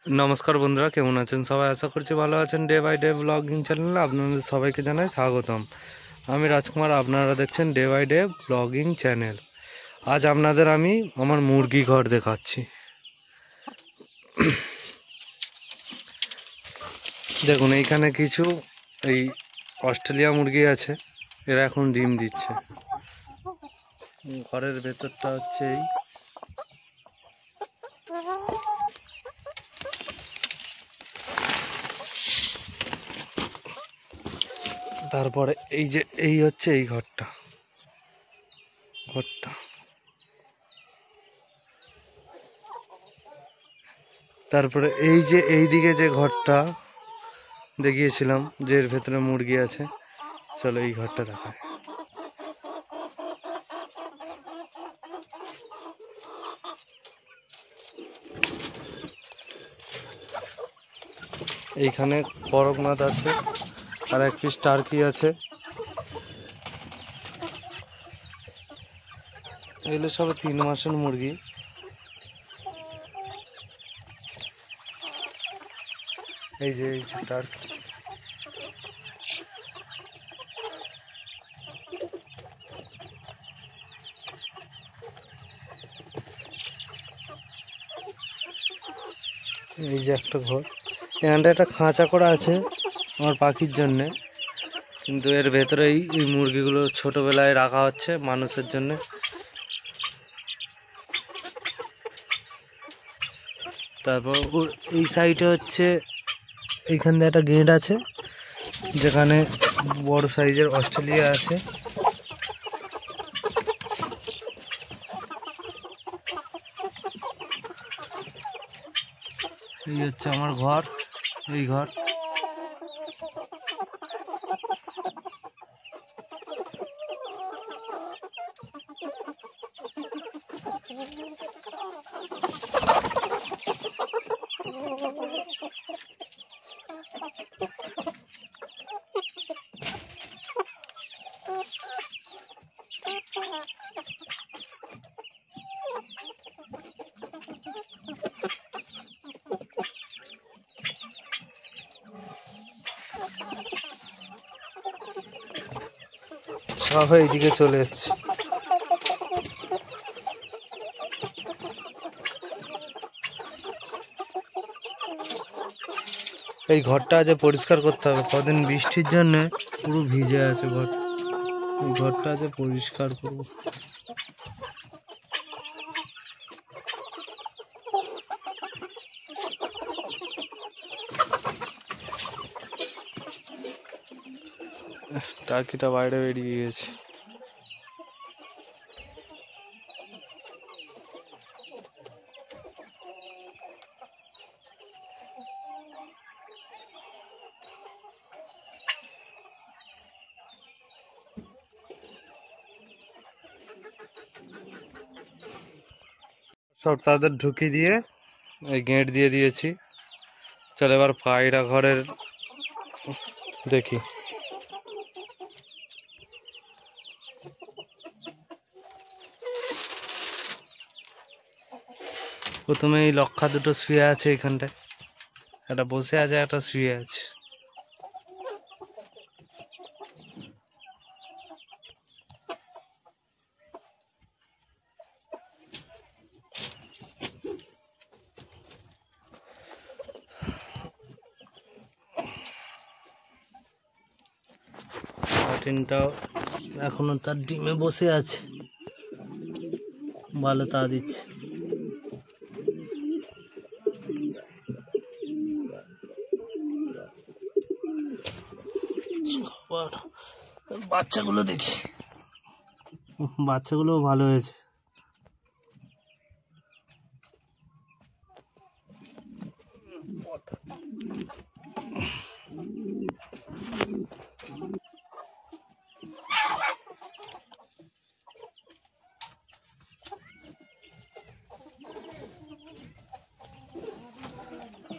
নমস্কার বন্ধুরা, কেমন আছেন সবাই? আশা করছি ভালো আছেন। ডে বাই ডে ব্লগিং চ্যানেলে আপনাদের সবাইকে জানাই স্বাগতম। আমি রাজকুমার, আপনারা দেখছেন day by day blogging channel. আজ আপনাদের আমি আমার মুরগি ঘর দেখাচ্ছি। দেখুন, এইখানে কিছু এই অস্ট্রেলিয়া মুরগি আছে, এরা এখন ডিম দিচ্ছে। ঘরের ভেতরটা হচ্ছে এই। তারপরে এই যে এই হচ্ছে এই ঘরটা। তারপরে এই যে এইদিকে যে ঘরটা দেখিয়েছিলাম, যে এর ভেতরে মুরগি আছে, চলো এই ঘরটা দেখায়। এইখানে করকনাথ আছে, আর এক পিস টার্কি আছে। এগুলো সব 3 মাসের মুরগি। এই যে টার্কি। এই যে একটা ঘর, এখানটা একটা খাঁচা করা আছে আমার পাখির জন্যে, কিন্তু এর ভেতরেই এই মুরগিগুলো ছোটবেলায় রাখা হচ্ছে মানুষের জন্য। তারপর এই সাইডে হচ্ছে, এইখান দিয়ে একটা গেট আছে যেখানে বড় সাইজের অস্ট্রেলিয়া আছে। এই হচ্ছে আমার ঘর, এই ঘর। সব এইদিকে চলে এসছে। এই ঘরটা আজ পরিষ্কার করতে হবে, কদিন বৃষ্টির জন্য পুরো ভিজে আছে ঘর। এই ঘরটা আজ পরিষ্কার করব। টার্কিটা বাইরে বেরিয়ে গেছে। সব তাদের ঢুকিয়ে দিয়ে এই গেট দিয়ে দিয়েছি। চল এবার পায়রা ঘরের দেখি। প্রথমে এই লক্ষা দুটো শুয়ে আছে এখানটায়, একটা বসে আছে, একটা শুয়ে আছে। কাটিনটাও এখনো তার ডিমে বসে আছে, ভালো তা দিচ্ছে। বাচ্চাগুলো দেখি, বাচ্চাগুলোও ভালো হয়েছে।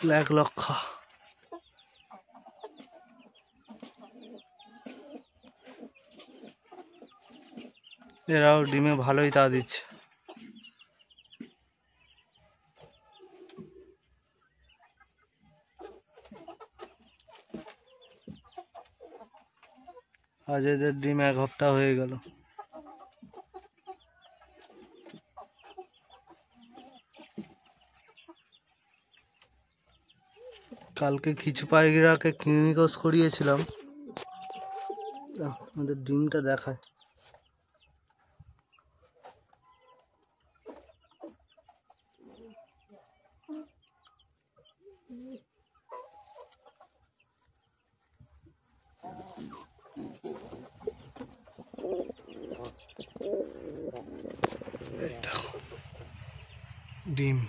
ব্ল্যাক লক্ষা, এরাও ডিমে ভালোই তা দিচ্ছে। আজ এদের ডিম 1 হপ্তাহ হয়ে গেল। কালকে কিছু পায়রাকে ক্লিনিকস করিয়েছিলাম, আমাদের ডিমটা দেখায়। ডিম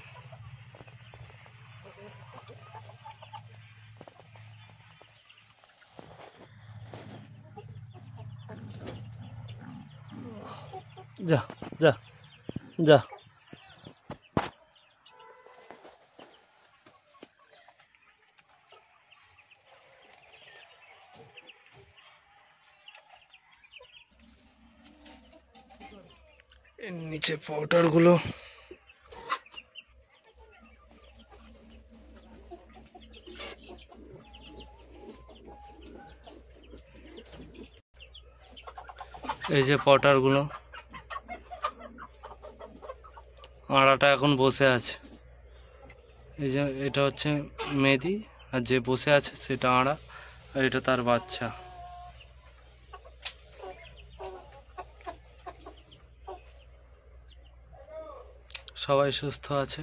যা যা যা। এর নিচে পাউডার গুলো এই যে পটারগুলো, আড়াটা এখন বসে আছে। এই যে এটা হচ্ছে মেদি, আর যে বসে আছে সেটা আড়া, আর এটা তার বাচ্চা। সবাই সুস্থ আছে।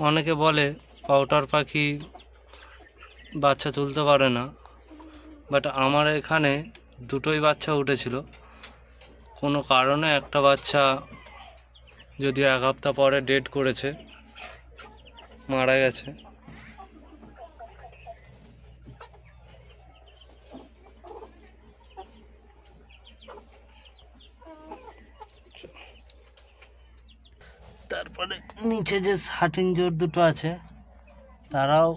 অনেকে বলে পাউটার পাখি বাচ্চা তুলতে পারে না, বাট আমার এখানে দুটোই বাচ্চা উঠেছিল। কোনো কারণে একটা বাচ্চা যদিও 1 হপ্তাহ পরে ডেড করেছে, মারা গেছে। তারপরে নিচে যে ষাটিনজোর দুটো আছে তারাও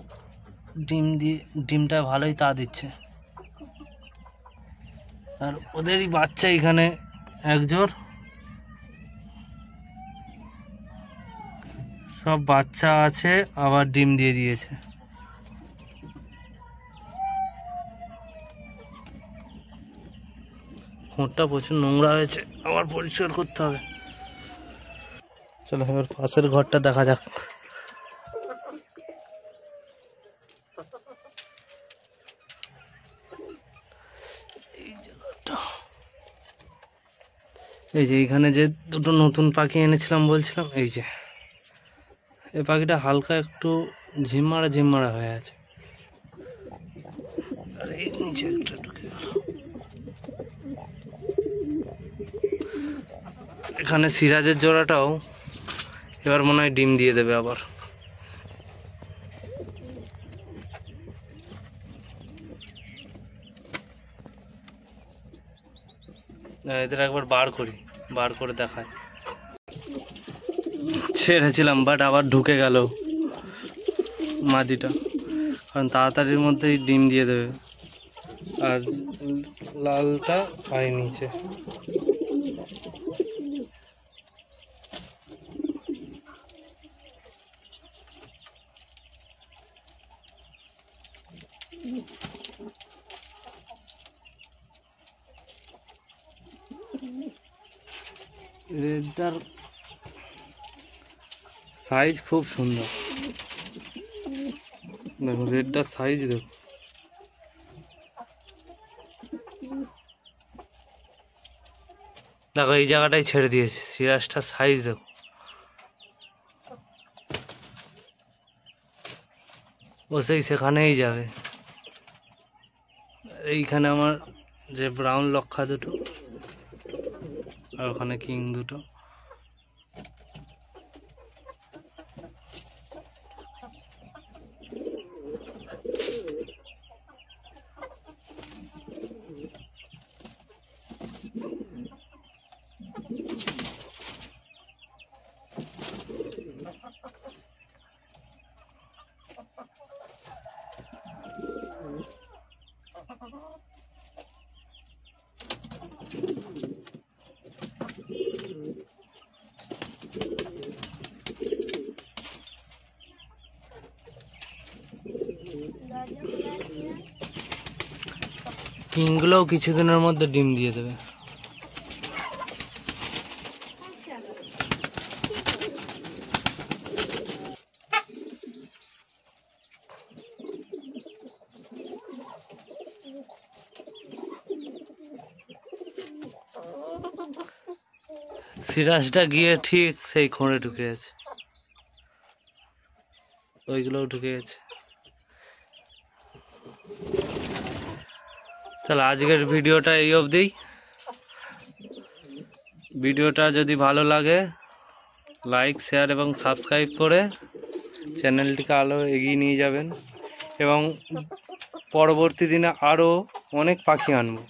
ডিমটা ভালোই তা দিচ্ছে। আর ওদেরই বাচ্চা এখানে 1 জোর, সব বাচ্চা আছে আবার ডিম দিয়ে দিয়েছে। ঘরটা প্রচুর নোংরা হয়েছে, আবার পরিষ্কার করতে হবে। চলো এবার পাশের ঘরটা দেখা যাক। এই যে এইখানে যে দুটো নতুন পাখি এনেছিলাম বলছিলাম, এই যে এই পাখিটা হালকা একটু ঝিমমারা হয়ে আছে। আর এই নিচে একটা ঢুকে গেল। এখানে সিরাজের জোড়াটাও এবার মনে হয় ডিম দিয়ে দেবে আবার। এদের একবার বার করে দেখায়। ছেড়েছিলাম বাট আবার ঢুকে গেল মাদিটা, কারণ তাড়াতাড়ির মধ্যেই ডিম দিয়ে দেবে। আর লালটা পায়ে নিচে। রেডটার সাইজ খুব সুন্দর, দেখো রেডটার সাইজ দেখো। দেখো এই জায়গাটাই ছেড়ে দিয়েছে, সিরাজটার সাইজ দেখো। ও সেখানেই যাবে। এইখানে আমার যে ব্রাউন লক্ষা দুটো, আর ওখানে কিং দুটো। কিংগুলোও কিছুদিনের মধ্যে ডিম দিয়ে দেবে। সিরাজটা গিয়ে ঠিক সেই খোঁড়ে ঢুকে গেছে, ওইগুলোও ঢুকে গেছে। তাহলে আজকের ভিডিওটা এই অবধি। ভিডিওটা যদি ভালো লাগে লাইক, শেয়ার এবং সাবস্ক্রাইব করে চ্যানেলটিকে আরও এগিয়ে নিয়ে যাবেন, এবং পরবর্তী দিনে আরও অনেক পাখি আনবো।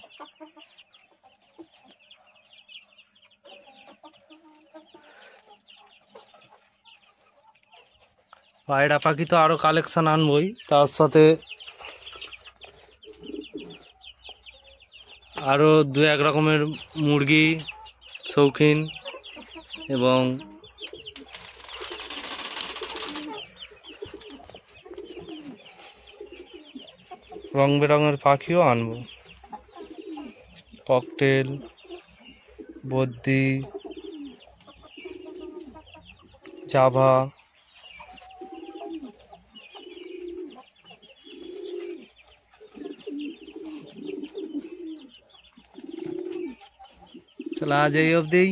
পায়রা পাখি তো আরও কালেকশান আনবই, তার সাথে আরও দু এক রকমের মুরগি শৌখিন এবং রং বেরঙের পাখিও আনবো। ককটেল, বদ্রি, জাভা, তাহলে আজ এই অবধি।